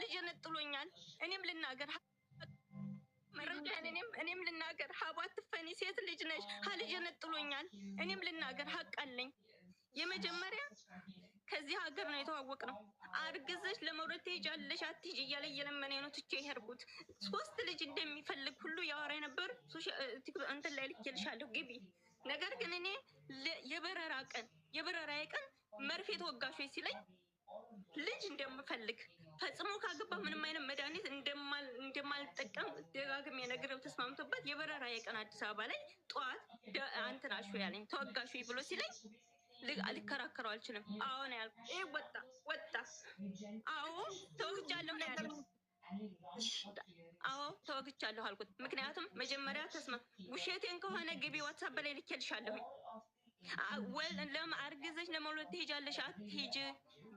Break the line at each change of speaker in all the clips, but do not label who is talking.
ከልጅ ነጥሎኛል። እኔም ልናገር መረጃን እኔም ልናገር ሀቡ አትፈኒ፣ ሴት ልጅ ነሽ። ከልጅ ነጥሎኛል። እኔም ልናገር ሀቅ አለኝ። የመጀመሪያ ከዚህ ሀገር ነው የተዋወቅነው። አርግዘሽ ለመውለድ ትሄጃለሽ አትሂጂ እያለ እየለመነ ነው ትቼ የሄድኩት። 3 ልጅ እንደሚፈልግ ሁሉ ያወራ ነበር። እንትን ላይ ልኬልሻለሁ ግቢ። ነገር ግን እኔ የበረራ ቀን መርፌ ተወጋሾች ሲለኝ ልጅ እንደምፈልግ ፈጽሞ ካገባ ምንም አይነት መድኃኒት እንደማልጠቀም ደጋግሜ ነግሬው ተስማምቶበት የበረራ የቀን አዲስ አበባ ላይ ጠዋት አንትናሹ ያለኝ ተወጋሹ ብሎ ሲለኝ ልከራከረው አልችልም። አዎ ነው ያልኩት። ይሄ ወጣ። አዎ ተወግቻለሁ ነው ያለው። አዎ ተወግቻለሁ አልኩት። ምክንያቱም መጀመሪያ ውሸቴን ከሆነ ግቢ ዋትሳፕ ላይ ልኬልሻለሁ። አርግዘሽ ለመውለድ ትሄጃለሽ አትሄጂ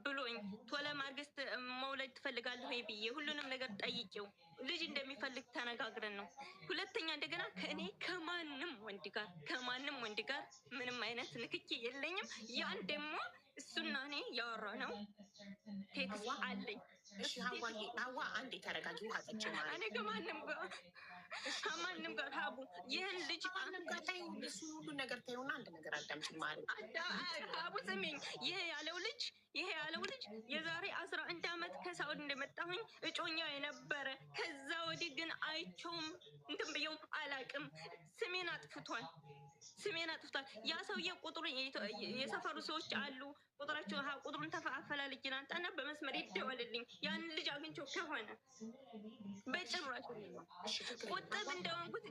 ብሎኝ ቶሎ ማርገዝ መውለድ ትፈልጋለህ ወይ ብዬ ሁሉንም ነገር ጠይቄው ልጅ እንደሚፈልግ ተነጋግረን ነው። ሁለተኛ እንደገና ከማንም ወንድ ጋር ምንም አይነት ንክኪ የለኝም። ያን ደግሞ እሱና እኔ ያወራ ነው ቴክስት አለኝ።
ሀዋ አንዴ ተረጋጊ።
እኔ ከማንም ጋር ሀቡ ይህን ልጅ
ሁሉ ነገር ታዩና አንድ ነገር አዳምጪ ማለት
ሀቡ ስሚኝ። ይሄ ያለው ልጅ የዛሬ 11 ዓመት ከሳውዲ እንደመጣሁኝ እጮኛ የነበረ ከዛ ወዲህ ግን አይቼውም እንትን ብየውም አላቅም። ስሜን አጥፍቷል። ያ ሰውዬ ቁጥሩ የሰፈሩ ሰዎች አሉ ቁጥሩን ተፈአፈላልጅ ናንጣና በመስመር ይደወልልኝ። ያንን ልጅ አግኝቼው ከሆነ በጭራሽ ቁጥብ እንደሆንኩት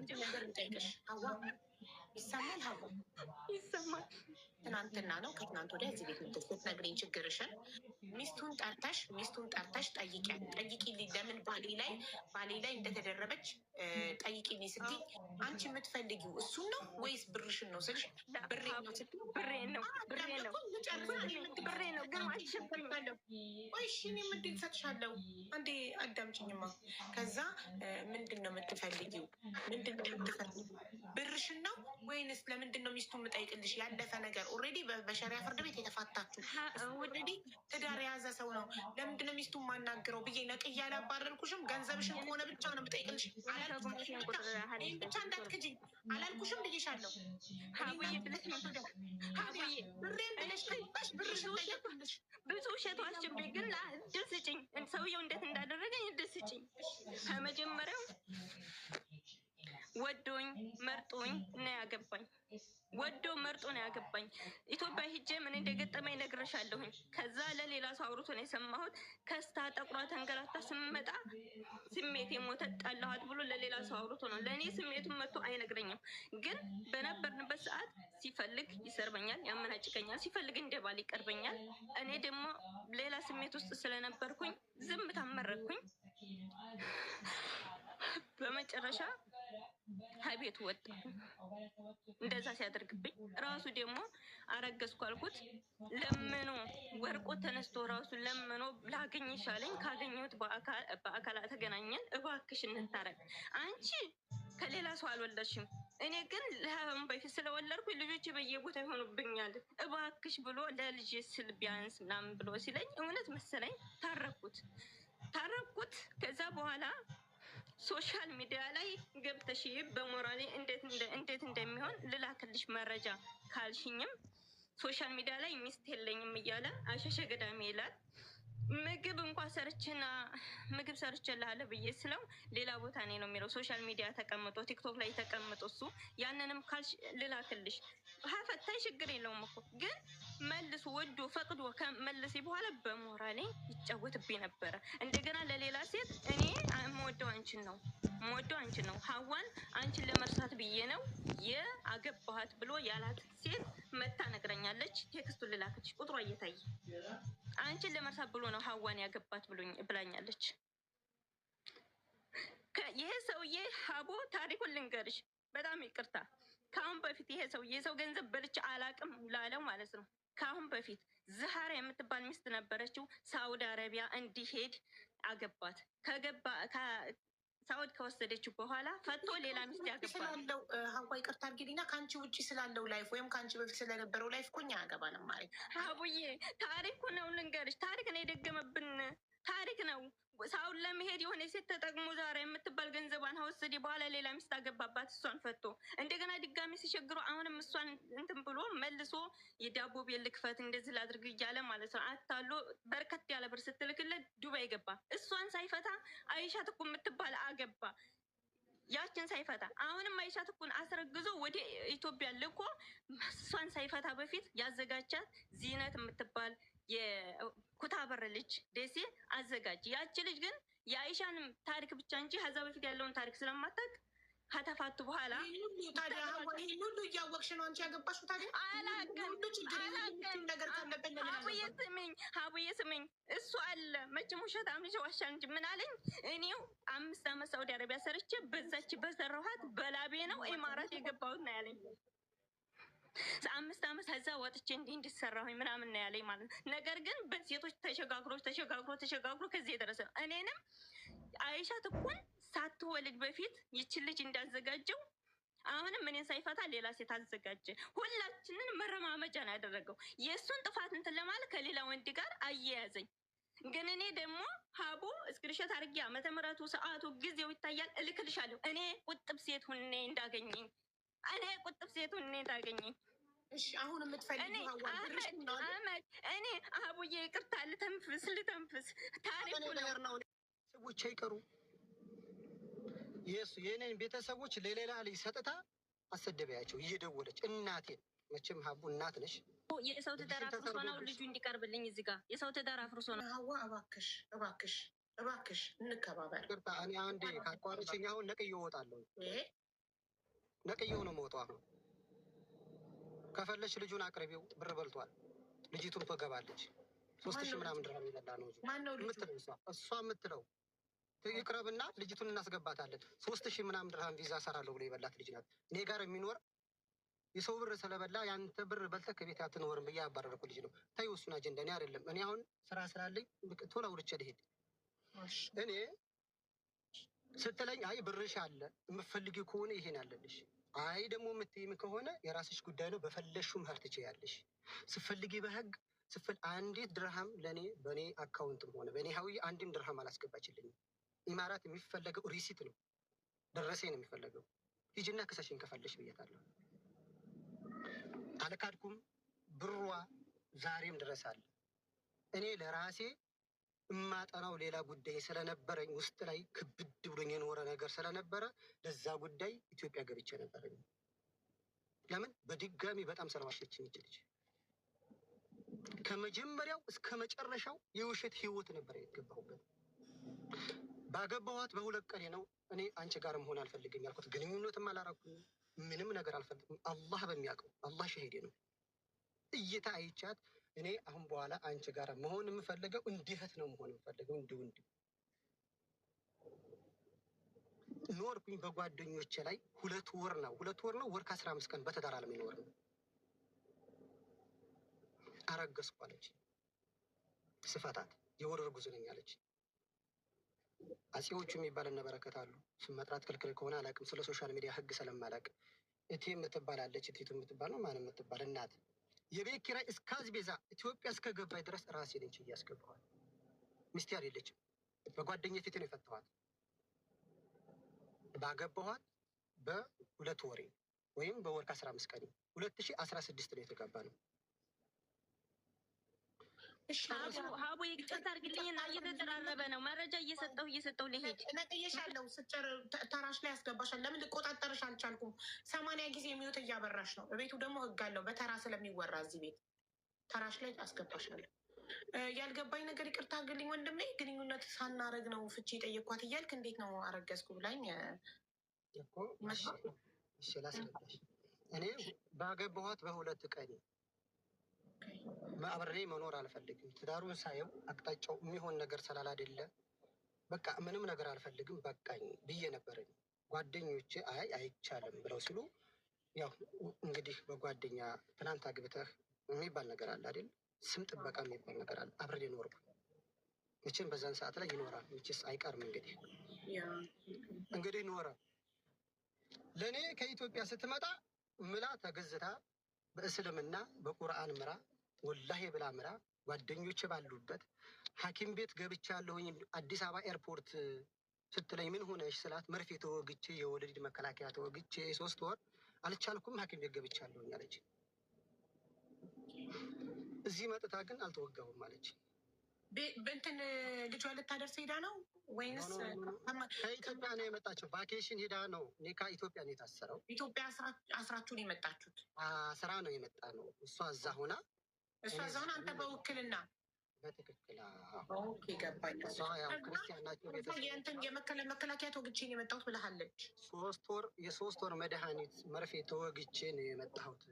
ይሰማል። ሀቡ
ይሰማል።
ትናንትና ነው ከትናንት ወዲያ እዚህ ቤት ስትነግሪኝ ችግርሽን ሚስቱን ጠርተሽ ጠይቂልኝ። ለምን ባሌ ላይ እንደተደረበች ጠይቂልኝ ስትይ አንቺ የምትፈልጊው እሱን ነው ወይስ ብርሽን ነው ስልሽ ብሬ ነው ግን አልሸበኛለሁ። እሺ እኔ ምንድን ሰጥሻለሁ? አንዴ አዳምጪኝማ። ከዛ ምንድን ነው የምትፈልጊው? ብርሽን ነው ወይንስ ለምንድን ነው ሚስቱ የምጠይቅልሽ? ያለፈ ነገር ኦልሬዲ በሸሪያ ፍርድ ቤት የተፋታችሁ ኦልሬዲ ትዳር የያዘ ሰው ነው። ለምንድን ነው ሚስቱ የማናግረው ብዬ ነቅዬ አላባረርኩሽም። ገንዘብሽን ከሆነ ብቻ ነው የምጠይቅልሽ። ይህን ብቻ እንዳትክጂ አላልኩሽም ብዬሻለሁ። ብሬን ብለሽ ብርሽን ጠየቁልሽ።
ብዙ ውሸት ዋሽቤ ግን እድል ስጭኝ። ሰውየው እንዴት እንዳደረገኝ እድል ስጭኝ። ከመጀመሪያው ወዶኝ መርጦኝ ነው ያገባኝ። ኢትዮጵያ ሂጄ ምን እንደገጠመኝ ነግሬሻለሁኝ። ከዛ ለሌላ ሰው አውርቶ ነው የሰማሁት። ከስታ ጠቁራ ተንገላታ ስመጣ ስሜት የሞተ ጣላኋት ብሎ ለሌላ ሰው አውርቶ ነው። ለእኔ ስሜቱን መጥቶ አይነግረኝም። ግን በነበርንበት ሰዓት ሲፈልግ ይሰርበኛል፣ ያመናጭቀኛል፣ ሲፈልግ እንደ ባል ይቀርበኛል። እኔ ደግሞ ሌላ ስሜት ውስጥ ስለነበርኩኝ ዝም ታመረኩኝ። በመጨረሻ ከቤቱ ወጣ። እንደዛ ሲያደርግብኝ ራሱ ደግሞ አረገዝኩ አልኩት። ለምኖ ወርቆ ተነስቶ ራሱ ለምኖ ላገኝ ይሻለኝ። ካገኘሁት በአካል ተገናኘን። እባክሽ እንታረቅ። አንቺ ከሌላ ሰው አልወለድሽም፣ እኔ ግን ለሀም በፊት ስለወለድኩ ልጆች በየቦታ ይሆኑብኛል። እባክሽ ብሎ ለልጅ ስል ቢያንስ ምናምን ብሎ ሲለኝ እውነት መሰለኝ። ታረኩት። ከዛ በኋላ ሶሻል ሚዲያ ላይ ገብተሽ በሞራሌ እንዴት እንደሚሆን ልላክልሽ መረጃ ካልሽኝም ሶሻል ሚዲያ ላይ ሚስት የለኝም እያለ አሸሸ ገዳሜ ይላል። ምግብ ሰርቼልሃለሁ ብዬ ስለው ሌላ ቦታ ነው የሚለው። ሶሻል ሚዲያ ተቀምጦ ቲክቶክ ላይ ተቀምጦ እሱ ያንንም ካልሽ ልላክልሽ። ፈታኝ ችግር የለውም እኮ ግን መልሶ ወዶ ፈቅዶ ከመለሴ በኋላ በሞራሌ ይጫወትብኝ ነበረ። እንደገና ለሌላ ሴት እኔ የምወደው አንቺን ነው ሀዋን አንቺን ለመርሳት ብዬ ነው የአገባሃት ብሎ ያላት ሴት መታ ነግረኛለች። ቴክስቱን ልላክልሽ፣ ቁጥሯ እየታየ አንቺን ለመርሳት ብሎ ነው ሀዋን ያገባት ብላኛለች። ይሄ ሰውዬ ሀቦ ታሪኩን ልንገርሽ፣ በጣም ይቅርታ። ከአሁን በፊት ይሄ ሰውዬ የሰው ገንዘብ በልቼ አላቅም ላለው ማለት ነው። ከአሁን በፊት ዝሃራ የምትባል ሚስት ነበረችው። ሳውዲ አረቢያ እንዲሄድ አገባት። ሳውዲ ከወሰደችው በኋላ ፈቶ ሌላ ሚስት ያገባል።
ሀዋ ይቅርታ አድርጊልኝና ከአንቺ ውጭ ስላለው ላይፍ ወይም ከአንቺ በፊት ስለነበረው ላይፍ እኮ እኛ አያገባንም ማለት
ሀቡዬ፣ ታሪኩ ነው ልንገርሽ። ታሪክ ነው የደገመብን ታሪክ ነው። ሳውል ለመሄድ የሆነ ሴት ተጠቅሞ ዛሬ የምትባል ገንዘቧን ወሰደ። በኋላ ሌላ ሚስት አገባባት፣ እሷን ፈቶ እንደገና ድጋሚ ሲቸግሩ አሁንም እሷን እንትን ብሎ መልሶ የዳቦ ቤት ልክፈት እንደዚህ ላድርግ እያለ ማለት ነው። አታሎ በርከት ያለ ብር ስትልክለት ዱባይ ገባ። እሷን ሳይፈታ አይሻ ትኩ የምትባል አገባ። ያችን ሳይፈታ አሁንም አይሻ ትኩን አስረግዞ ወደ ኢትዮጵያ ልኮ እሷን ሳይፈታ በፊት ያዘጋጃት ዚነት የምትባል የኩታበር ልጅ ደሴ አዘጋጅ። ያቺ ልጅ ግን የአይሻንም ታሪክ ብቻ እንጂ ከዛ በፊት ያለውን ታሪክ ስለማታውቅ ከተፋቱ በኋላ
ሁሉ እያወቅሽ ነው አንቺ ያገባሽው። ታዲያ
ሀቡዬ ስምኝ፣ እሱ አለ መቼም ውሸታም ልጅ ዋሻ እንጂ ምን አለኝ። እኔው 5 ዓመት ሳውዲ አረቢያ ሰርቼ በዛች በሰራኋት በላቤ ነው ኢማራት የገባሁት ነው ያለኝ። 5 ዓመት ከዛ ወጥቼ እንዲሰራሁኝ ምናምን ነው ያለኝ ማለት ነው። ነገር ግን በሴቶች ተሸጋግሮ ከዚህ የደረሰ ነው። እኔንም አይሻ ትኩን ሳትወልድ በፊት ይችን ልጅ እንዳዘጋጀው አሁንም እኔን ሳይፈታ ሌላ ሴት አዘጋጀ። ሁላችንን መረማመጃ ነው ያደረገው። የእሱን ጥፋት እንትን ለማለት ከሌላ ወንድ ጋር አያያዘኝ። ግን እኔ ደግሞ ሀቡ እስክሪንሾት አድርጌ ዓመተ ምሕረቱ ሰዓቱ ጊዜው ይታያል፣ እልክልሻለሁ። እኔ ቁጥብ ሴት ሁኔ እንዳገኘኝ
እሺ አሁን የምትፈልጊው
አህመድ፣ እኔ አቡዬ ይቅርታ ልተንፍስ ታሪኩ ነው።
ሰዎች አይቀሩ የኔን ቤተሰቦች ለሌላ ልጅ ሰጥታ አሰደበያቸው እየደወለች። እናቴ መቼም ሀቡ እናት ነሽ።
የሰው ትዳር አፍርሶ ነው ልጁ እንዲቀርብልኝ እዚህ ጋር የሰው ትዳር አፍርሶ ነው።
ሀዋ እባክሽ እንከባበር።
እኔ አንዴ ካቋረችኝ አሁን ነቅዬው እወጣለሁ። ነቅዬው ነው የምወጣው። አሁን ከፈለሽ ልጁን አቅርቢው፣ ብር በልቷል። ልጅቱን ትገባለች። 3000 ምናምን ድርሃም ይበላ ነው የምትለው እሷ የምትለው ይቅረብና ልጅቱን እናስገባታለን። 3000 ምናምን ድርሃም ቪዛ ሰራለሁ ብሎ የበላት ልጅ ናት። እኔ ጋር የሚኖር የሰው ብር ስለበላ ያንተ ብር በልተህ ከቤት አትኖርም ብዬ ያባረርኩ ልጅ ነው። ታዩ እሱን አጀንዳ እኔ አይደለም። እኔ አሁን ስራ ስላለኝ ቶሎ ውርቼ ልሄድ። እኔ ስትለኝ አይ ብርሽ አለ የምትፈልጊው ከሆነ ይሄን አለልሽ፣ አይ ደግሞ የምትይም ከሆነ የራስሽ ጉዳይ ነው፣ በፈለሽው መሄድ ትችያለሽ። ስትፈልጊ በህግ አንዲት ድርሃም ለእኔ በእኔ አካውንትም ሆነ በእኔ ሀዊ አንድም ድርሃም አላስገባችልኝም። ኢማራት የሚፈለገው ሪሲት ነው፣ ደረሴ ነው የሚፈለገው። ሂጂና ክሰሽን ከፈለሽ ብያታለሁ። አልካድኩም። ብሯ ዛሬም ድረስ አለ። እኔ ለራሴ እማጠናው ሌላ ጉዳይ ስለነበረኝ ውስጥ ላይ ክብድ ብሎኝ የኖረ ነገር ስለነበረ ለዛ ጉዳይ ኢትዮጵያ ገብቼ ነበረኝ። ለምን በድጋሚ በጣም ስለዋሸችኝ ይችልች ከመጀመሪያው እስከ መጨረሻው የውሸት ህይወት ነበር የገባሁበት። ባገባኋት በ2 ቀኔ ነው እኔ አንቺ ጋር መሆን አልፈልግም ያልኩት። ግንኙነትም አላረኩም፣ ምንም ነገር አልፈልግም። አላህ በሚያውቀው አላህ ሸሂዴ ነው። እይታ አይቻት እኔ አሁን በኋላ አንቺ ጋር መሆን የምፈልገው እንዲህት ነው መሆን የምፈልገው እንዲሁ ኖርኩኝ። በጓደኞቼ ላይ 2 ወር ነው ወር ከ15 ቀን በትዳር አለመኖር ነው። አረገዝኩ አለች። ስፈታት የወር እርጉዝ ነኝ አለች። አጼዎቹ የሚባል እነ በረከት አሉ። ስም መጥራት ክልክል ከሆነ አላውቅም፣ ስለ ሶሻል ሚዲያ ህግ ስለማላውቅ። እቴ የምትባላለች እቴቱ የምትባል ነው ማንም የምትባል እናት የቤት ኪራይ እስከ አስቤዛ ኢትዮጵያ እስከ ገባይ ድረስ ራሴ ነኝ እያስገባኋት። ሚስቴ አይደለችም። በጓደኛ ፊት ነው የፈታኋት። ባገባኋት በ2 ወሬ ወይም በወር ከ15 ቀን 2016 ነው የተጋባ ነው።
ሀቡ ይቅርታ አድርግልኝና እየተደራረበ ነው። መረጃ እየሰጠው ልሄድ
ነቅዬሻለሁ። ተራሽ ላይ ያስገባሻል። ለምን ልቆጣጠርሽ አልቻልኩም። 80 ጊዜ የሚወት እያበራሽ ነው። በቤቱ ደግሞ ህግ አለው። በተራ ስለሚወራ እዚህ ቤት ተራሽ ላይ አስገባሻለሁ። ያልገባኝ ነገር ይቅርታ አድርግልኝ ወንድሜ። ግንኙነት ሳናረግ ነው ፍቺ የጠየኳት እያልክ እንዴት ነው አረገዝኩ ብላኝ
እኮ። እሺ ላስረዳሽ። እኔ ባገባኋት በ2 ቀን አብሬ መኖር አልፈልግም። ትዳሩን ሳየው አቅጣጫው የሚሆን ነገር ስላላደለ በቃ ምንም ነገር አልፈልግም በቃኝ ብዬ ነበረኝ። ጓደኞቼ አይ አይቻልም ብለው ሲሉ ያው እንግዲህ በጓደኛ ትናንት አግብተህ የሚባል ነገር አለ አይደል? ስም ጥበቃ የሚባል ነገር አለ። አብሬ ኖርኩ። መቼም በዛን ሰዓት ላይ ይኖራል፣ መቼስ አይቀርም። እንግዲህ ኖረ። ለእኔ ከኢትዮጵያ ስትመጣ ምላ ተገዝታ በእስልምና በቁርአን ምራ ወላሂ ብላ ምራ ጓደኞቼ ባሉበት ሐኪም ቤት ገብቻለሁኝ አዲስ አበባ ኤርፖርት ስትለኝ ምን ሆነሽ ስላት መርፌ ተወግቼ የወለድ መከላከያ ተወግቼ 3 ወር አልቻልኩም ሐኪም ቤት ገብቻለሁኝ አለች። እዚህ መጥታ ግን አልተወጋሁም አለች።
በእንትን ልጇ ልታደርስ ሄዳ ነው ወይንስ
ከኢትዮጵያ ነው የመጣችው? ቫኬሽን ሄዳ ነው። እኔ ከኢትዮጵያ ነው የታሰረው።
ኢትዮጵያ አስራችሁን የመጣችሁት?
ስራ ነው የመጣ ነው። እሷ እዛ ሆና
አንተ በውክልና
በትክክል
ገባኝ።
ክርስቲያን ናቸው።
የመከላከያ ተወግቼ ነው የመጣሁት ብለሃለች።
3 ወር መድኃኒት መርፌ ተወግቼ ነው የመጣሁት።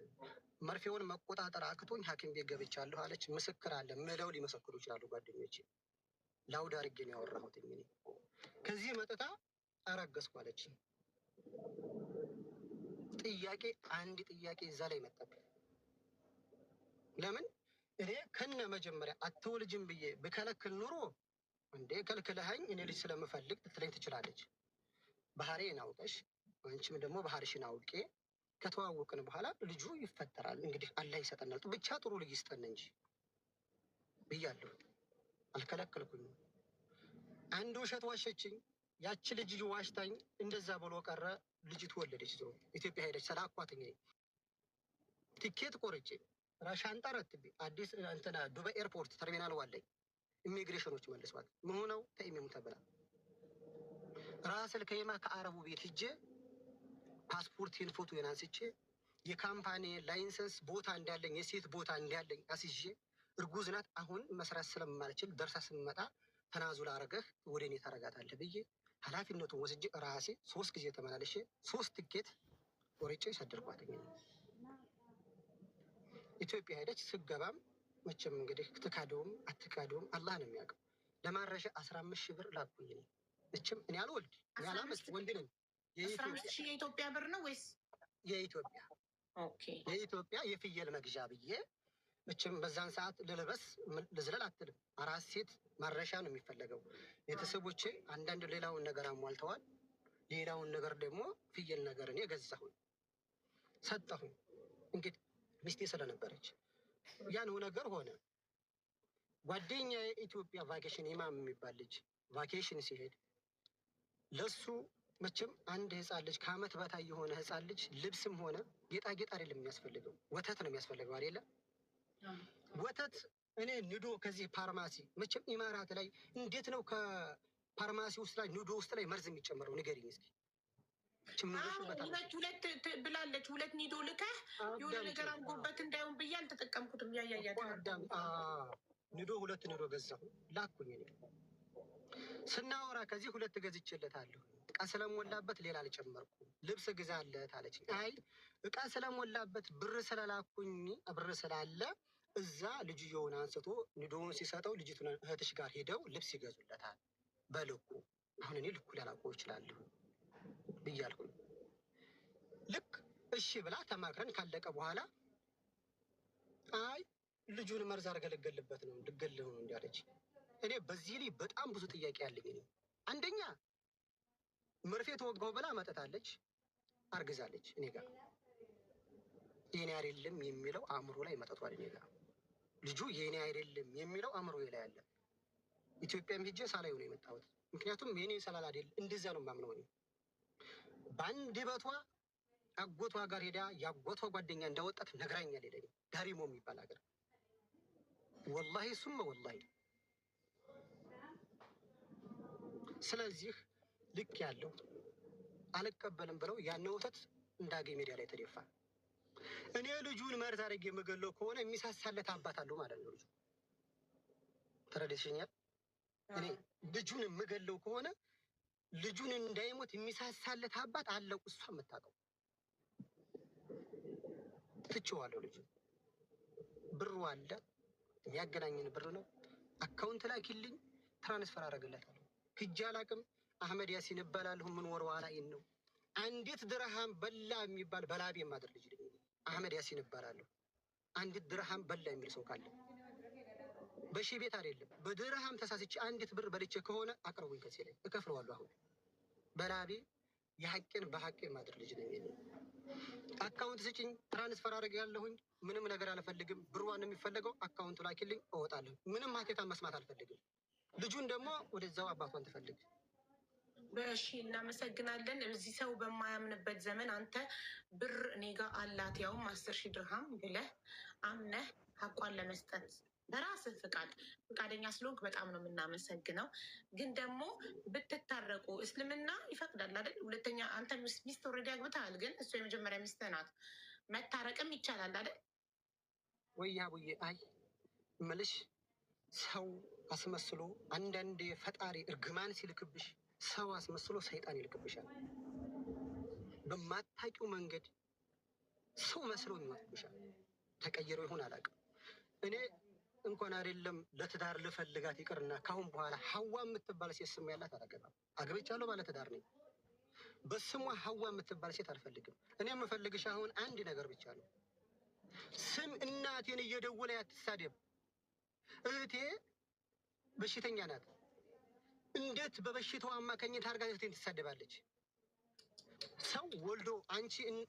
መርፌውን መቆጣጠር አቅቶኝ ሐኪም ቤት ገብቻለሁ አለች። ምስክር አለ ምለው ሊመሰክሩ ይችላሉ ጓደኞቼ። ላውድ አድርጌ ነው ያወራሁት። ከዚህ መጥታ አረገዝኩ አለች። አንድ ጥያቄ እዛ ላይ መጣብኝ። ለምን እኔ ከነ መጀመሪያ አትወልጅም ብዬ ብከለክል ኑሮ እንዴ ከልክለሃኝ እኔ ልጅ ስለምፈልግ ልትለኝ ትችላለች። ባህሪዬን አውቀሽ አንቺም ደግሞ ባህሪሽን አውቄ ከተዋወቅን በኋላ ልጁ ይፈጠራል። እንግዲህ አላህ ይሰጠናል። ብቻ ጥሩ ልጅ ይስጠን እንጂ ብያለሁ። አልከለከልኩኝም። አንድ ውሸት ዋሸችኝ። ያቺ ልጅ ዋሽታኝ እንደዛ ብሎ ቀረ። ልጅቱ ወለደች። ዞሮ ኢትዮጵያ ሄደች። ሰላኳትኝ ቲኬት ቆርጬ ሻንጣ ረትቤ አዲስ እንትና ዱባይ ኤርፖርት ተርሚናል ዋለኝ። ኢሚግሬሽኖች መልሷት ምን ሆነው ተኢሚሙ ተብላ ራስል ከየማ ከአረቡ ቤት ሂጄ ፓስፖርቴን ፎቶዬን አንስቼ የካምፓኒ ላይሰንስ ቦታ እንዳለኝ የሴት ቦታ እንዳለኝ አስይዤ እርጉዝ ናት። አሁን መስራት ስለማልችል ደርሳ ስመጣ ተናዙል አረገህ ወደ እኔ ታረጋታለህ ብዬ ኃላፊነቱን ወስጄ ራሴ 3 ጊዜ ተመላለሼ 3 ትኬት ቆርጬ ሰደርኳትኝ። ኢትዮጵያ ሄደች። ስገባም መቼም እንግዲህ ትካደውም አትካደውም አላህ ነው የሚያውቀው። ለማረሻ 15,000 ብር ላኩኝ። መቼም እኔ አልወልድ እኔ አላመጣ ወንድ ነኝ።
15,000 የኢትዮጵያ ብር ነው ወይስ
የኢትዮጵያ? ኦኬ የኢትዮጵያ የፍየል መግዣ ብዬ መቼም በዛን ሰዓት ልልበስ ልዝለል አትልም። አራስ ሴት ማረሻ ነው የሚፈለገው። ቤተሰቦቼ አንዳንድ ሌላውን ነገር አሟልተዋል። ሌላውን ነገር ደግሞ ፍየል ነገር እኔ ገዛሁኝ ሰጠሁኝ። እንግዲህ ሚስቴ ስለነበረች ያን ነገር ሆነ። ጓደኛ የኢትዮጵያ ቫኬሽን ኢማም የሚባል ልጅ ቫኬሽን ሲሄድ ለሱ መቼም አንድ ህፃን ልጅ ከአመት በታይ የሆነ ህፃን ልጅ ልብስም ሆነ ጌጣጌጥ አይደለም የሚያስፈልገው፣ ወተት ነው የሚያስፈልገው አይደለ? ወተት እኔ ንዶ ከዚህ ፋርማሲ መቼም ኢማራት ላይ እንዴት ነው ከፋርማሲ ውስጥ ላይ ንዶ ውስጥ ላይ መርዝ የሚጨምረው ንገሪኝ እስኪ።
ሁለት ብላለች። 2 ኒዶ ልከህ የሆነ ነገር አንጎበት እንዳይሆን ብዬ አልተጠቀምኩትም።
ኒዶ 2 ኒዶ ገዛሁ ላኩኝ። ስናወራ ከዚህ 2 ገዝቼለታለሁ። እቃ ስለሞላበት ሌላ አልጨመርኩም። ልብስ ግዛለት አለችኝ። አይ እቃ ስለሞላበት ብር ስለላኩኝ ብር ስላለ እዛ ልጅየውን አንስቶ ኒዶውን ሲሰጠው ልጅቱን እህትሽ ጋር ሄደው ልብስ ይገዙለታል በልኩ። አሁን እኔ ልኩ ላላውቀው እችላለሁ ብያልኩኝ። ልክ እሺ ብላ ተማክረን ካለቀ በኋላ አይ ልጁን መርዝ አድርገህ ልገልበት ነው ልገልህ ነው እንዳለች። እኔ በዚህ ላይ በጣም ብዙ ጥያቄ ያለኝ እኔ አንደኛ መርፌ ተወጋው ብላ መጠታለች፣ አርግዛለች። እኔ ጋር የኔ አይደለም የሚለው አእምሮ ላይ መጠቷል። እኔ ጋር ልጁ የኔ አይደለም የሚለው አእምሮ ላይ አለ። ኢትዮጵያም ሄጄ ሳላዩ ነው የመጣሁት። ምክንያቱም የኔ ሰላል አይደል እንደዛ ነው የማምነው እኔ። በአንድ በቷ አጎቷ ጋር ሄዳ ያጎቷ ጓደኛ እንዳወጣት ነግራኛል። ሄደ ዳሪሞ የሚባል ሀገር ወላሂ ሱመ ወላሂ። ስለዚህ ልክ ያለው አልቀበልም ብለው ያን ወተት እንዳገኝ ሜዲያ ላይ ተደፋ። እኔ ልጁን መርዝ አድርጌ የምገለው ከሆነ የሚሳሳለት አባት አለው ማለት ነው። ልጁ ተረደሽኛል? እኔ ልጁን የምገለው ከሆነ ልጁን እንዳይሞት የሚሳሳለት አባት አለው። እሷ የምታውቀው ትቼዋለሁ። ልጁ ብሩ አለ፣ የሚያገናኝን ብር ነው። አካውንት ላኪልኝ፣ ትራንስፈር አደርግለታለሁ። ሂጄ አላውቅም። አህመድ ያሲን እባላለሁ። ምን ወር ዋላ ነው አንዲት ድርሃም በላ የሚባል በላቤ የማድር ልጅ ልኝ አህመድ ያሲን እባላለሁ። አንዲት ድርሃም በላ የሚል ሰው ካለ በሺህ ቤት አይደለም በድርሃም ተሳስቼ አንዲት ብር በልቼ ከሆነ አቅርቡኝ፣ ከዚህ ላይ እከፍለዋለሁ። አሁን በላቤ የሐቄን በሐቄ ማድር ልጅ ነኝ። አካውንት ስጭኝ፣ ትራንስፈር አድርግ ያለሁኝ ምንም ነገር አልፈልግም። ብሯን የሚፈለገው አካውንቱ ላኪልኝ፣ እወጣለሁ። ምንም ሀቴታ መስማት አልፈልግም። ልጁን ደግሞ ወደዛው አባቷን ትፈልግ።
እሺ እናመሰግናለን። እዚህ ሰው በማያምንበት ዘመን አንተ ብር እኔ ጋ አላት ያውም 10,000 ድርሃም ብለህ አምነህ ሀቋን ለመስጠት በራስህ ፈቃደኛ ስለሆንክ በጣም ነው የምናመሰግነው። ግን ደግሞ ብትታረቁ እስልምና ይፈቅዳል አይደል? ሁለተኛ አንተ ሚስት ኦልሬዲ አግብተሃል፣ ግን እሱ የመጀመሪያ ሚስትህ ናት። መታረቅም ይቻላል አይደል?
ወይ አቡዬ፣ አይ እምልሽ ሰው አስመስሎ አንዳንዴ ፈጣሪ እርግማን ሲልክብሽ ሰው አስመስሎ ሰይጣን ይልክብሻል። በማታውቂው መንገድ ሰው መስሎ ይወጥብሻል። ተቀይረው ይሆን አላውቅም። እኔ እንኳን አይደለም ለትዳር ልፈልጋት ይቅርና ካሁን በኋላ ሀዋ የምትባል ሴት ስም ያላት አላገባም። አግብቻለሁ፣ ባለ ትዳር ነኝ። በስሟ ሀዋ የምትባል ሴት አልፈልግም። እኔ የምፈልግሽ አሁን አንድ ነገር ብቻ ነው። ስም እናቴን እየደወለ ያትሳደብ። እህቴ በሽተኛ ናት። እንዴት በበሽታው አማካኝነት አድርጋ እህቴን ትሳደባለች? ሰው ወልዶ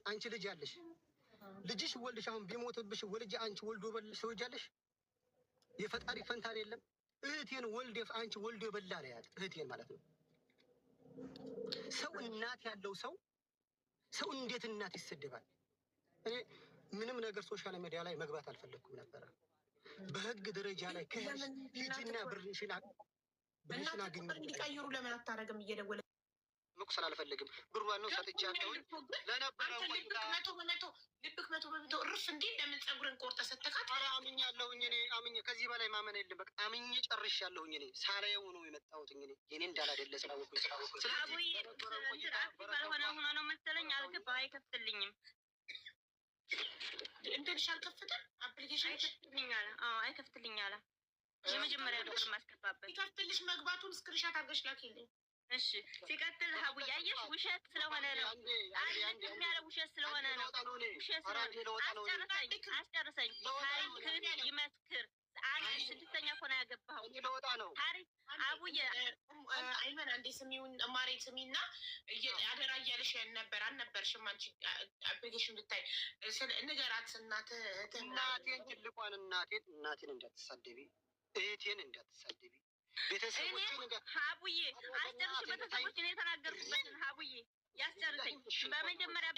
አንቺ ልጅ ያለሽ ልጅሽ ወልድሽ አሁን ቢሞትብሽ ወልጅ አንቺ ወልዶ በልሽ ትወጃለሽ? የፈጣሪ ፈንታ የለም። እህቴን ወልድ አንቺ ወልዶ የበላ ነው ያት እህቴን ማለት ነው። ሰው እናት ያለው ሰው እንዴት እናት ይሰደባል? እኔ ምንም ነገር ሶሻል ሚዲያ ላይ መግባት አልፈለግኩም ነበረ። በህግ ደረጃ ላይ ከሂጂና ብርሽን አገኝ
እንዲቀይሩ ለምን አታረግም? እየደወለ
መቁሰል አልፈልግም። ብሯን ነው ሰጥቻለሁ ለነበረው
ልብክ መቶ በመቶ እርፍ እንዴ ለምን ጸጉርን ቆርጠ ሰተካት?
ኧረ አምኛለሁኝ እኔ አምኜ ከዚህ በላይ ማመን የለም። በቃ አምኜ ጨርሻለሁኝ። እኔ ሳላየው ነው የመጣሁትኝ። እኔ የኔ እንዳላደለ ስላወኩኝ
ባልሆነ ሆኖ ነው መሰለኝ አልገባ አይከፍትልኝም።
እንትንሽ አልከፍትም አፕሊኬሽን
አይከፍትልኛል። አይከፍትልኛል። የመጀመሪያ ቁጥር ማስገባበት
ይከፍትልሽ መግባቱን ስክሪንሻት አድርገሽ ላኪልኝ።
እሺ ሲቀጥል ሀቡ ያየሽ ውሸት ስለሆነ ነው። አንድም ያለ ውሸት ስለሆነ ነው። ውሸት አስጨርሰኝ። ታሪክን ይመስክር። አንድ 6ኛ እኮ ነው ያገባኸው። ታሪክ አቡዬ
አይመን አንዴ ስሚውን ማሬ ስሚና አደራ እያለሽ ነበር አልነበርሽም? አንቺ አፕሊኬሽን ብታይ ንገራት።
እናቴን ትልቋን እናቴን እንዳትሳደቢ፣ እህቴን እንዳትሳደቢ፣
ሀቡዬ አስጨርሽ። ቤተሰቦችን የተናገርኩበትን ሀቡዬ ያስጨርሰኝ። በመጀመሪያ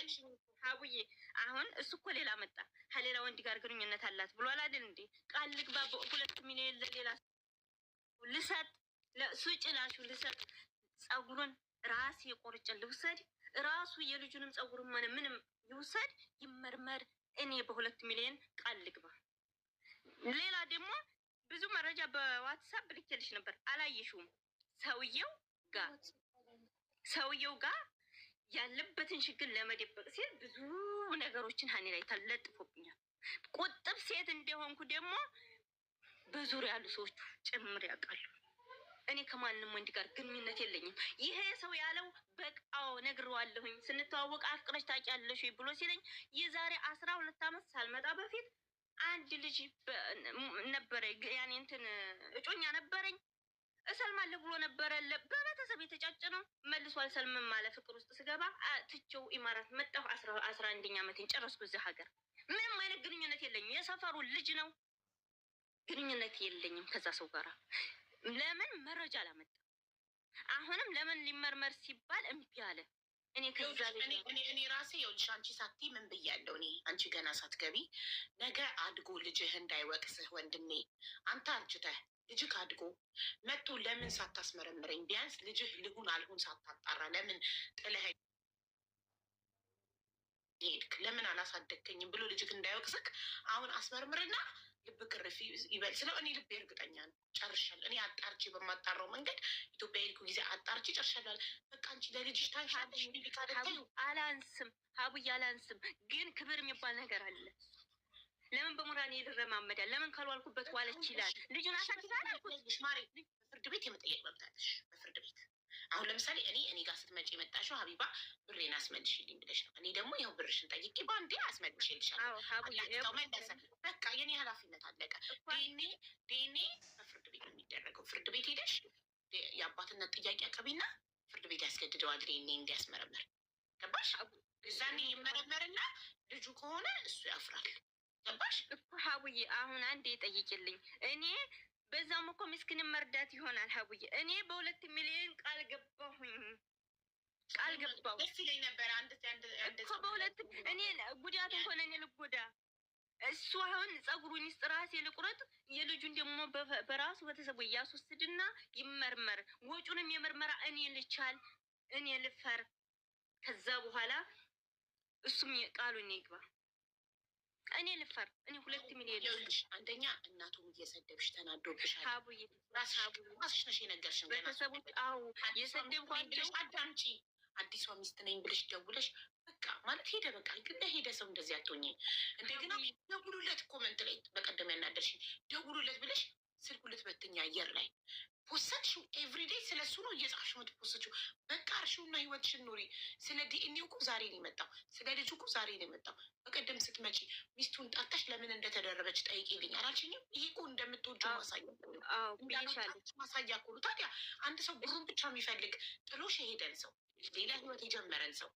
ሀቡዬ አሁን እሱ እኮ ሌላ መጣ ከሌላ ወንድ ጋር ግንኙነት አላት ብሏል አይደል እንዴ? ቃል ልግባ 2 ሚሊዮን ለሌላ ልሰጥ ሱጭላሹ ልሰጥ ጸጉሩን ራሴ የቆርጬ ልውሰድ። ራሱ የልጁንም ጸጉሩን ሆነ ምንም ይውሰድ፣ ይመርመር። እኔ በ2 ሚሊዮን ቃል ልግባ። ሌላ ደግሞ ብዙ መረጃ በዋትሳፕ ልኬልሽ ነበር፣ አላየሽውም? ሰውየው ጋር ያለበትን ችግር ለመደበቅ ሲል ብዙ ነገሮችን ሀኒ ላይ ተለጥፎብኛል። ቁጥብ ሴት እንደሆንኩ ደግሞ በዙሪያ ያሉ ሰዎች ጭምር ያውቃሉ። እኔ ከማንም ወንድ ጋር ግንኙነት የለኝም። ይሄ ሰው ያለው በቃው ነግሬዋለሁኝ። ስንተዋወቅ አፍቅረሽ ታውቂያለሽ ብሎ ሲለኝ የዛሬ 12 ዓመት ሳልመጣ በፊት አንድ ልጅ ነበረ፣ ያኔ እጮኛ ነበረኝ። እሰልማለሁ ብሎ ነበረ። በቤተሰብ የተጫጭ ነው መልሶ አልሰልምም አለ። ፍቅር ውስጥ ስገባ ትቼው ኢማራት መጣሁ። 11ኛ ዓመቴን ጨረስኩ እዚህ ሀገር። ምንም አይነት ግንኙነት የለኝም። የሰፈሩ ልጅ ነው፣ ግንኙነት የለኝም ከዛ ሰው ጋር። ለምን መረጃ አላመጣ? አሁንም ለምን ሊመርመር ሲባል እምቢ አለ። እኔ
ራሴ ይኸውልሽ፣ አንቺ ሳቲ ምን ብያለሁ? እኔ አንቺ ገና ሳትገቢ ነገ አድጎ ልጅህ እንዳይወቅስህ ወንድሜ፣ አንተ አርጅተህ ልጅህ አድጎ መጥቶ ለምን ሳታስመረምረኝ? ቢያንስ ልጅህ ልሁን አልሁን ሳታጣራ ለምን ጥለህ ሄድክ? ለምን አላሳደግከኝም ብሎ ልጅህ እንዳይወቅስክ አሁን አስመርምርና ልብ ክርፊ ይበል ስለው እኔ ልቤ እርግጠኛ ነው ጨርሻለሁ። እኔ አጣርቼ በማጣራው መንገድ ኢትዮጵያ ሄድኩ ጊዜ አጣርቼ ጨርሻለሁ። በቃ አንቺ ለልጅሽ ታንሻለሽ።
አላንስም ሀቡዬ አላንስም፣ ግን ክብር የሚባል ነገር አለ። ለምን በሙራኔ ይረማመዳል? ለምን ካልዋልኩበት ዋለች ይላል። ልጁን አሳድጋል አልኩት።
ማሬ በፍርድ ቤት የመጠየቅ መብት አለሽ። በፍርድ ቤት አሁን ለምሳሌ እኔ ጋር ስትመጪ የመጣሽው ሀቢባ ብሬን አስመልሽልኝ ብለሽ ነው። እኔ ደግሞ ይኸው ብርሽን ጠይቄ በአንዴ አስመልሽልሻለሁ። መለሰ በቃ የኔ ኃላፊነት አለቀ። ዲኤንኤ በፍርድ ቤት ነው የሚደረገው። ፍርድ ቤት ሄደሽ የአባትነት ጥያቄ አቅርቢና ፍርድ ቤት ያስገድደዋል ዲኤንኤ እንዲያስመረምር። ገባሽ? እዛኔ ይመረመርና ልጁ ከሆነ እሱ ያፍራል። ገባሽ
እኮ ሀቡዬ? አሁን አንዴ ጠይቅልኝ። እኔ በዛም እኮ ምስኪንን መርዳት ይሆናል ሀቡዬ። እኔ በ2 ሚሊዮን ቃል ገባሁኝ።
ደስ ይለኝ ነበር። አንድ
እኮ በ2 እኔ ጉዳት እንኳን እኔ ልጎዳ እሱ አሁን ጸጉሩን ይስጥ ራሴ ልቁረጥ። የልጁን ደግሞ በራሱ ቤተሰቡ እያስወስድና ይመርመር። ወጩንም የምርመራ እኔ ልቻል፣ እኔ ልፈር። ከዛ በኋላ እሱም ቃሉን ይግባ። እኔ ልፈር። እኔ 2 ሚሊዮን
አንደኛ እናቱን እየሰደብሽ ተናዶብሻል።
ሀቡዬ
ራስሽ ነሽ የነገርሽን።
ቤተሰቦች አዎ የሰደብኳቸው
አዳምጪ። አዲሷ ሚስት ነኝ ብለሽ ደውለሽ በቃ ማለት ሄደ። በቃ ግን ለሄደ ሰው እንደዚህ አትሆኝ። እንደገና ደውሉለት፣ ኮመንት ላይ በቀደም ያናደርሽኝ ደውሉለት ብለሽ ስልኩ ልትበትኝ አየር ላይ ፖሰትሽው። ኤቭሪዴይ ስለ እሱ ነው እየጻፍሽ የምትፖስችው። በቃ እርሺውና ህይወትሽን ኑሪ። ስለ ዲኤንኤው እኮ ዛሬ ነው የመጣው። ስለ ልጁ እኮ ዛሬ ነው የመጣው። በቀደም ስትመጪ ሚስቱን ጣጣሽ ለምን እንደተደረበች ጠይቂልኝ አላልሽኝም? ይሄ እኮ እንደምትወጂው ማሳያ እኮ ነው። ታዲያ አንድ ሰው ብሩን ብቻ የሚፈልግ ጥሎሽ የሄደን ሰው፣ ሌላ ህይወት የጀመረን ሰው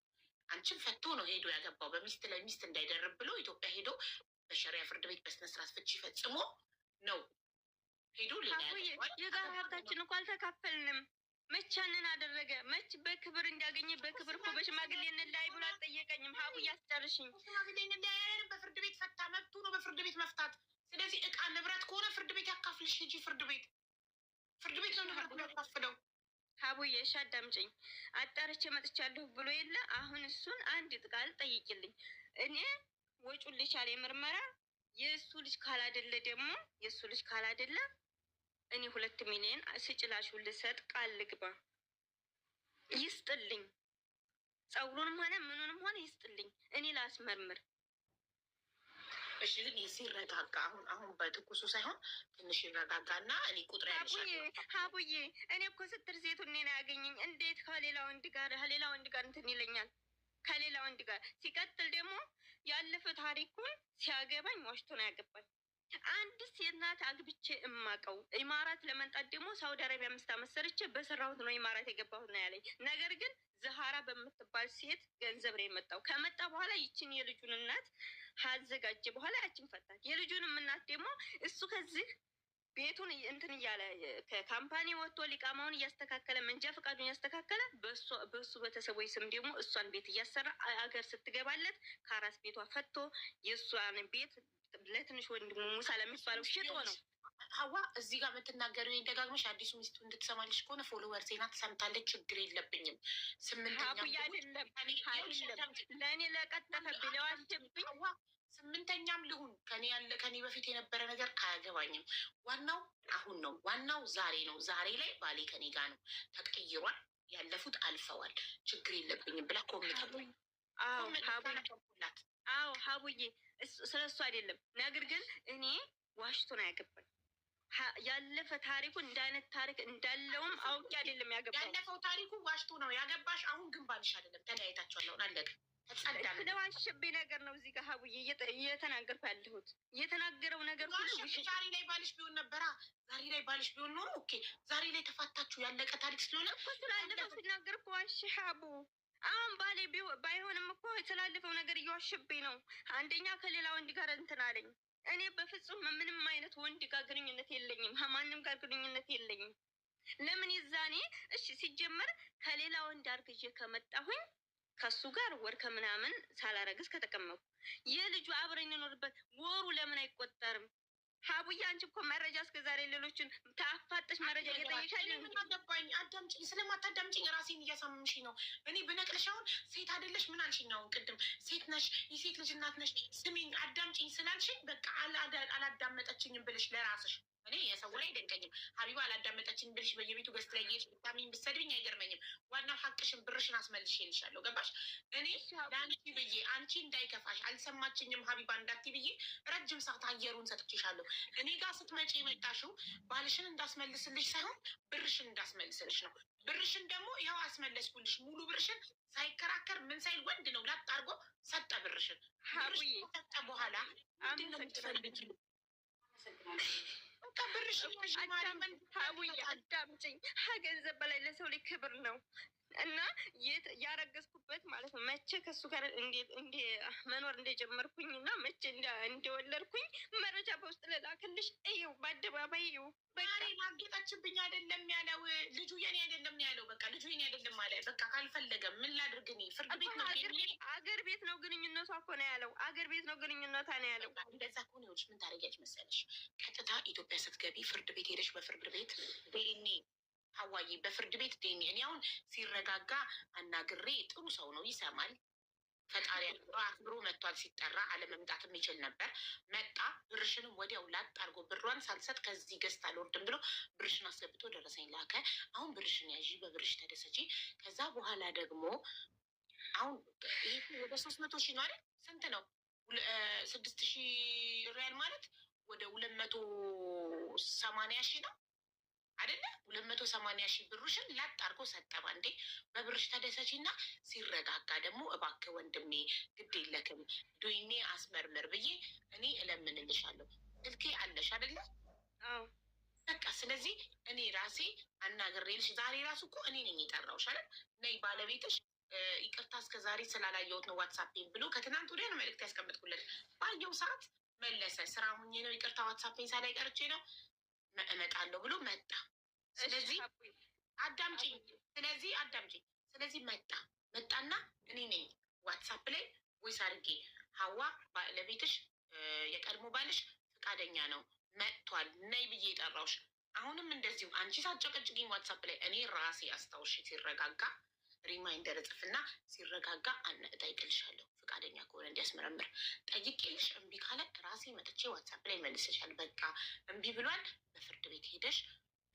አንቺን ፈቶ ነው ሄዶ ያገባው። በሚስት ላይ ሚስት እንዳይደርብ ብሎ ኢትዮጵያ ሄዶ በሸሪያ ፍርድ ቤት በስነስርዓት ፍቺ ፈጽሞ ነው ሄዶ ሌላ
የጋራ ሀብታችን እኮ አልተካፈልንም። መቻንን አደረገ? መች በክብር እንዲያገኘ በክብር እኮ በሽማግሌ እንለያይ ብሎ አልጠየቀኝም። ሀቡ እያስጨርሽኝ።
ሽማግሌ እንለያያለን በፍርድ ቤት ፈታ። መብቱ ነው በፍርድ ቤት መፍታት። ስለዚህ እቃ ንብረት ከሆነ ፍርድ ቤት ያካፍልሽ እንጂ ፍርድ ቤት ነው ንብረት ያካፍለው።
ሀቡዬ እሺ አዳምጪኝ። አጣርቼ መጥቻለሁ ብሎ የለ አሁን እሱን አንድ ቃል ጠይቂልኝ። እኔ ወጩን ልቻል የምርመራ የእሱ ልጅ ካላደለ ደግሞ የእሱ ልጅ ካላደለ እኔ 2 ሚሊዮን ስጭላሹን ልሰጥ ቃል ልግባ። ይስጥልኝ፣ ጸጉሩንም ሆነ ምኑንም ሆነ ይስጥልኝ። እኔ ላስመርምር።
እሺ ግን ሲረጋጋ አሁን በትኩሱ ሳይሆን ትንሽ ይረጋጋና እኔ ቁጥር
ሀቡዬ እኔ እኮ ስትር ሴቱ እኔ ነው ያገኘኝ። እንዴት ከሌላ ወንድ ጋር እንትን ይለኛል? ከሌላ ወንድ ጋር ሲቀጥል ደግሞ ያለፈ ታሪኩን ሲያገባኝ ዋሽቶ ነው ያገባኝ። አንድ ሴት ናት አግብቼ እማቀው። ኢማራት ለመንጣት ደግሞ ሳውዲ አረቢያ 5 ዓመት ሰርቼ በሰራሁት ነው ኢማራት የገባሁት ነው ያለኝ። ነገር ግን ዘሃራ በምትባል ሴት ገንዘብ ነው የመጣው። ከመጣ በኋላ ይችን የልጁን እናት አዘጋጀ። በኋላ ያችን ፈታች። የልጁንም እናት ደግሞ እሱ ከዚህ ቤቱን እንትን እያለ ከካምፓኒ ወጥቶ ሊቃማውን እያስተካከለ መንጃ ፈቃዱን እያስተካከለ በእሱ ቤተሰቦች ስም ደግሞ እሷን ቤት እያሰራ አገር ስትገባለት ከአራስ ቤቷ ፈቶ የእሷን ቤት ለትንሽ ወንድሙ ሙሳ ለሚባለው ሽጦ ነው።
ሀዋ እዚህ ጋር የምትናገረው ወይም ደጋግመሽ አዲሱ ሚስቱ እንድትሰማልሽ ከሆነ ፎሎወር ዜና ትሰምታለች። ችግር የለብኝም።
ለእኔ ለቀጠፈብኝ ለዋሸብኝ
ስምንተኛም ልሁን ከኔ በፊት የነበረ ነገር አያገባኝም። ዋናው አሁን ነው። ዋናው ዛሬ ነው። ዛሬ ላይ ባሌ ከኔ ጋር ነው። ተቀይሯል። ያለፉት አልፈዋል። ችግር የለብኝም ብላ ኮምታላት።
አዎ ሀቡዬ ስለ እሱ አይደለም። ነገር ግን እኔ ዋሽቶ ነው ያገባኝ። ያለፈ ታሪኩ እንደ አይነት ታሪክ እንዳለውም አውቄ አይደለም ያገባው።
ያለፈው ታሪኩ ዋሽቶ ነው ያገባሽ። አሁን ግን ባልሽ አይደለም። ተለያይታችኋል። አሁን አለቀ።
ስለዋሸብኝ ነገር ነው እዚህ ጋር ሀቡዬ እየተናገርኩ ያለሁት። የተናገረው ነገር ሁሉ
ዛሬ ላይ ባልሽ ቢሆን ነበራ። ዛሬ ላይ ባልሽ ቢሆን ኖሮ ኦኬ። ዛሬ ላይ ተፋታችሁ ያለቀ ታሪክ ስለሆነ
እኮ ስላለፈው ሲናገር እኮ ዋሽ ሀቡ። አሁን ባሌ ባይሆንም እኮ የተላለፈው ነገር እየዋሸብኝ ነው። አንደኛ ከሌላ ወንድ ጋር እንትን አለኝ። እኔ በፍጹም ምንም አይነት ወንድ ጋር ግንኙነት የለኝም። ከማንም ጋር ግንኙነት የለኝም። ለምን ይዛኔ እሺ ሲጀመር ከሌላ ወንድ አርግዤ ከመጣሁኝ ከሱ ጋር ወር ከምናምን ሳላረግዝ ከተቀመጥኩ የልጁ አብረን እንኖርበት ወሩ ለምን አይቆጠርም? ሀቡዬ አንቺ እኮ መረጃ እስከዛሬ ሌሎችን ተአፋጠሽ መረጃ እየጠየሻል።
አገባኝ። አዳምጪኝ። ስለማታዳምጪኝ ራሴን እያሳመምሽኝ ነው። እኔ ብነቅልሽ አሁን ሴት አይደለሽ ምን አልሽኝ? አሁን ቅድም ሴት ነሽ፣ የሴት ልጅ እናት ነሽ። ስሚኝ አዳምጪኝ ስላልሽኝ በቃ አላዳመጠችኝም ብልሽ ለራስሽ እኔ የሰው ላይ አይደንቀኝም። ሀቢባ አላዳመጠችኝ ብልሽ በየቤቱ ገዝት ላይ ታሚኝ ብሰድብኝ አይገርመኝም። ዋናው ሀቅሽን ብርሽን አስመልሼልሻለሁ። ገባሽ? እኔ ለአንቺ ብዬ አንቺ እንዳይከፋሽ አልሰማችኝም ሀቢባ እንዳቲ ብዬ ረጅም ሰዓት አየሩን ሰጥቼሻለሁ። እኔ ጋር ስትመጪ የመጣሽው ባልሽን እንዳስመልስልሽ ሳይሆን ብርሽን እንዳስመልስልሽ ነው። ብርሽን ደግሞ ይኸው አስመለስኩልሽ። ሙሉ ብርሽን ሳይከራከር ምን ሳይል ወንድ ነው ላጥ አድርጎ ሰጠ ብርሽን። ብርሽን ሰጠ በኋላ ምንድን ነው የምትፈልጊው?
አዳምጪኝ። ከገንዘብ በላይ ለሰው ላይ ክብር ነው። እና ያረገዝኩበት ማለት ነው መቼ ከሱ ጋር እንዴ መኖር እንደጀመርኩኝ እና መቼ እንደወለድኩኝ መረጃ በውስጥ ልላክልሽ። እየው በአደባባይ እየው።
ዛሬ ማጌጣችብኝ አይደለም ያለው ልጁ የኔ አይደለም ያለው። በቃ ልጁ የኔ አይደለም አለ። በቃ ካልፈለገም ምን ላድርግ እኔ? ፍርድ ቤት ነው
አገር ቤት ነው ግንኙነቷ እኮ ነው ያለው። አገር ቤት ነው ግንኙነቷ ነው ያለው።
እንደዛ ከሆነ ይኸውልሽ ምን ታደርጊያለሽ መሰለሽ? ቀጥታ ኢትዮጵያ ስትገቢ ፍርድ ቤት ሄደሽ በፍርድ ቤት ዲኤንኤ ሀዋዬ በፍርድ ቤት ዲኤንኤ እኔ አሁን ሲረጋጋ አናግሬ ጥሩ ሰው ነው ይሰማል። ፈጣሪ አክብሮ መጥቷል። ሲጠራ አለመምጣትም ይችል ነበር። መጣ። ብርሽንም ወዲያው ላጥ አድርጎ ብሯን ሳልሰጥ ከዚህ ገዝታ አልወርድም ብሎ ብርሽን አስገብቶ ደረሰኝ ላከ። አሁን ብርሽን ያዥ፣ በብርሽ ተደሰቺ። ከዛ በኋላ ደግሞ አሁን ይህ ወደ 300 ሺህ ነው አይደል? ስንት ነው? 6,000 ሪያል ማለት ወደ 280 ሺህ ነው አይደለ? 280 ሺህ ብሩሽን ላጥ አድርጎ ሰጠባ። እንዴ በብርሽ ተደሰች እና ሲረጋጋ ደግሞ እባክህ ወንድሜ ግድ የለክም ዱይኔ አስመርምር ብዬ እኔ እለምንልሻለሁ። ስልኬ አለሽ አይደለ? በቃ ስለዚህ እኔ ራሴ አናግሬልሽ ዛሬ ራሱ እኮ እኔ ነኝ የጠራሁሽ አይደል? ነይ ባለቤትሽ ይቅርታ እስከ ዛሬ ስላላየሁት ነው ዋትሳፔን ብሎ ከትናንት ወዲያ ነው መልዕክት ያስቀምጥኩለት። ባየው ሰዓት መለሰ። ስራ ሁኜ ነው ይቅርታ ዋትሳፔን ሳላይ ቀርቼ ነው እመጣለሁ ብሎ መጣ። ስለዚህ አዳምጪኝ። ስለዚህ መጣና እኔ ነኝ ዋትሳፕ ላይ ቮይስ አድርጌ ሀዋ ባለቤትሽ የቀድሞ ባልሽ ፈቃደኛ ነው መጥቷል ነይ ብዬ ጠራውሽ። አሁንም እንደዚሁ አንቺ ሳትጨቀጭቅኝ ዋትሳፕ ላይ እኔ ራሴ አስታውሽ ሲረጋጋ ሪማይንደር እጽፍና ሲረጋጋ እጠይቅልሻለሁ ፈቃደኛ ከሆነ እንዲያስመረምር። ጠይቄልሽ እምቢ ካለ ራሴ መጥቼ ዋትሳፕ ላይ መልስሻል። በቃ እምቢ ብሏል፣ በፍርድ ቤት ሄደሽ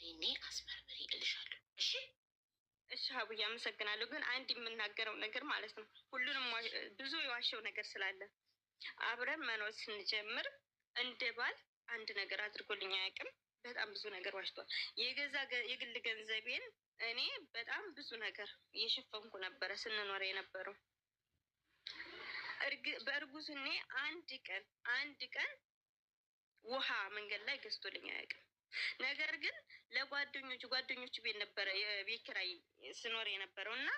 እኔ አስመርምሪ እልሻለሁ። እሺ
ሀቡዬ አመሰግናለሁ። ግን አንድ የምናገረው ነገር ማለት ነው ሁሉንም ብዙ የዋሸው ነገር ስላለ አብረን መኖር ስንጀምር እንደ ባል አንድ ነገር አድርጎልኝ አያውቅም። በጣም ብዙ ነገር ዋሽቷል። የግል ገንዘቤን እኔ በጣም ብዙ ነገር እየሸፈንኩ ነበረ ስንኖር የነበረው። በእርጉዝኔ አንድ ቀን ውሃ መንገድ ላይ ገዝቶልኝ አያውቅም። ነገር ግን ጓደኞቹ ቤት ነበረ የቤት ኪራይ ስኖር የነበረው እና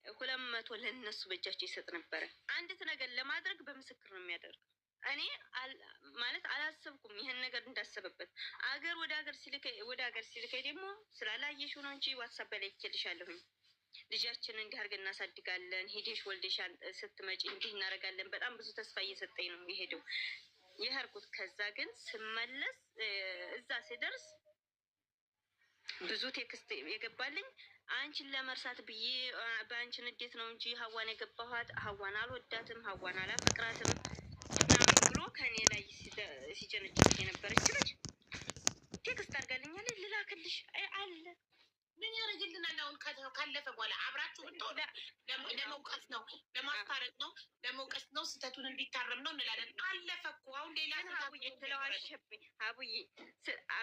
200 ለነሱ በእጃቸው ይሰጥ ነበረ። አንዲት ነገር ለማድረግ በምስክር ነው የሚያደርገው። እኔ ማለት አላሰብኩም ይህን ነገር እንዳሰበበት። ወደ ሀገር ሲልከኝ ደግሞ ስላላየሽው ነው እንጂ ዋትሳፕ ላይ ይልሻለሁኝ ልጃችን እንዲህ አድርገን እናሳድጋለን፣ ሄደሽ ወልደሽ ስትመጪ እንዲህ እናደርጋለን። በጣም ብዙ ተስፋ እየሰጠኝ ነው የሄደው የሄድኩት። ከዛ ግን ስመለስ እዛ ሲደርስ ብዙ ቴክስት የገባልኝ አንቺን ለመርሳት ብዬ በአንቺ ንዴት ነው እንጂ ሀዋን የገባኋት ሀዋን አልወዳትም፣ ሀዋን አላፈቅራትም ምናምን ብሎ ከኔ ላይ ሲጀነጅት የነበረች ልጅ ቴክስት አድርጋልኛለች። ልላክልሽ አለ
ምን ያደርግልናል? አሁን ካለፈ በኋላ አብራችሁ ብትሆኑ ለመውቀስ ነው፣ ለማስታረቅ ነው፣ ለመውቀስ ነው፣ ስህተቱን እንዲታረም ነው እንላለን። አለፈ እኮ አሁን ሌላ
ስለዋሸብኝ ሀቡዬ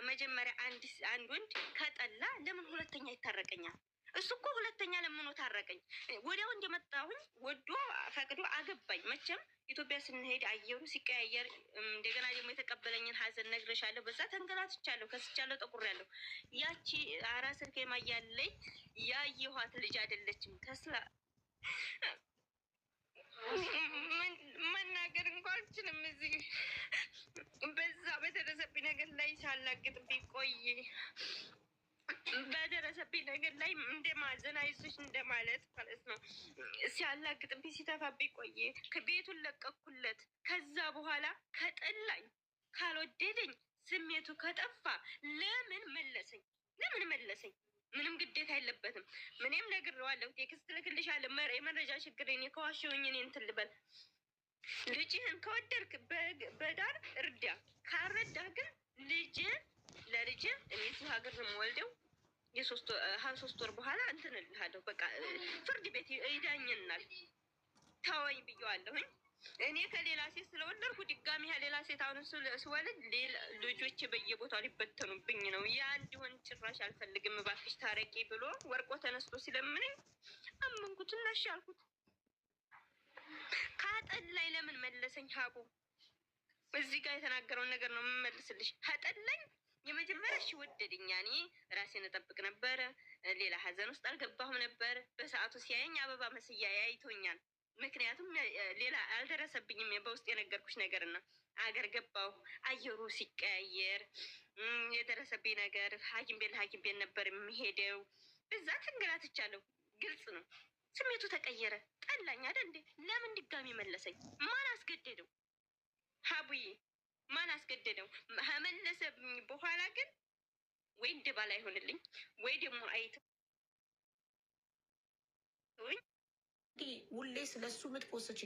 መጀመሪያ አንድ ወንድ ከጠላ ለምን ሁለተኛ ይታረቀኛል? እሱ እኮ ሁለተኛ ለምኖ ታረቀኝ። ወዲያው እንደመጣሁኝ ወዶ ፈቅዶ አገባኝ። መቼም ኢትዮጵያ ስንሄድ አየሩ ሲቀያየር እንደገና ደግሞ የተቀበለኝን ሀዘን ነግሬሻለሁ። በዛ ተንገላትቻለሁ፣ ከስቻለሁ፣ ጠቁሬያለሁ። ያቺ አራስ ርኬማ እያለኝ ያየኋት ልጅ አይደለችም። ተስላ መናገር እንኳን አልችልም። እዚህ በዛ በደረሰብኝ ነገር ላይ ሳላግጥብኝ ቆይ በደረሰብኝ ነገር ላይ እንደማዘን አይዞሽ እንደማለት ማለት ነው። ሲያላግጥብኝ ሲተፋብኝ ቆየ። ከቤቱን ለቀኩለት። ከዛ በኋላ ከጠላኝ ካልወደደኝ ስሜቱ ከጠፋ ለምን መለሰኝ? ምንም ግዴታ የለበትም። ምንም ነግሬዋለሁ። ቴክስት ልክልሻለሁ። የመረጃ ችግር እኔ ከዋሸሁኝ እኔ እንትን ልበል። ልጅህን ከወደድክ በዳር እርዳ፣ ካረዳ ግን ለልጅህ እኔ እዚህ ሀገር ነው የምወልደው 23 ወር በኋላ እንትን እልሃለሁ። በቃ ፍርድ ቤት ይዳኝናል። ተወኝ ብየዋለሁኝ። እኔ ከሌላ ሴት ስለወለድኩ ድጋሚ ሌላ ሴት አሁን ስወልድ ልጆች በየቦታው ሊበተኑብኝ ነው። ያ እንዲሆን ጭራሽ አልፈልግም። እባክሽ ታረቂ ብሎ ወርቆ ተነስቶ ሲለምንኝ አመንኩትና እሺ አልኩት። ካጠላኝ ለምን መለሰኝ? ሀቡ እዚህ ጋር የተናገረውን ነገር ነው የምመልስልሽ። ከጠላኝ የመጀመሪያ እሺ ወደደኝ። እኔ ራሴን እጠብቅ ነበረ። ሌላ ሀዘን ውስጥ አልገባሁም ነበር። በሰዓቱ ሲያየኝ አበባ መስያ ያይቶኛል። ምክንያቱም ሌላ አልደረሰብኝም። በውስጥ የነገርኩሽ ነገርና አገር ገባሁ። አየሩ ሲቀያየር የደረሰብኝ ነገር ሐኪም ቤት ነበር የሚሄደው። እዛ ትንገላትቻለሁ። ግልጽ ነው። ስሜቱ ተቀየረ። ጠላኝ አይደል እንዴ? ለምን ድጋሚ መለሰኝ? ማን አስገደደው? ሀቡዬ ማን አስገደደው? ከመለሰብኝ በኋላ ግን ወይ እንደባል አይሆንልኝ ወይ ደግሞ አይተው
ሁሌ ስለሱ ምትፖስች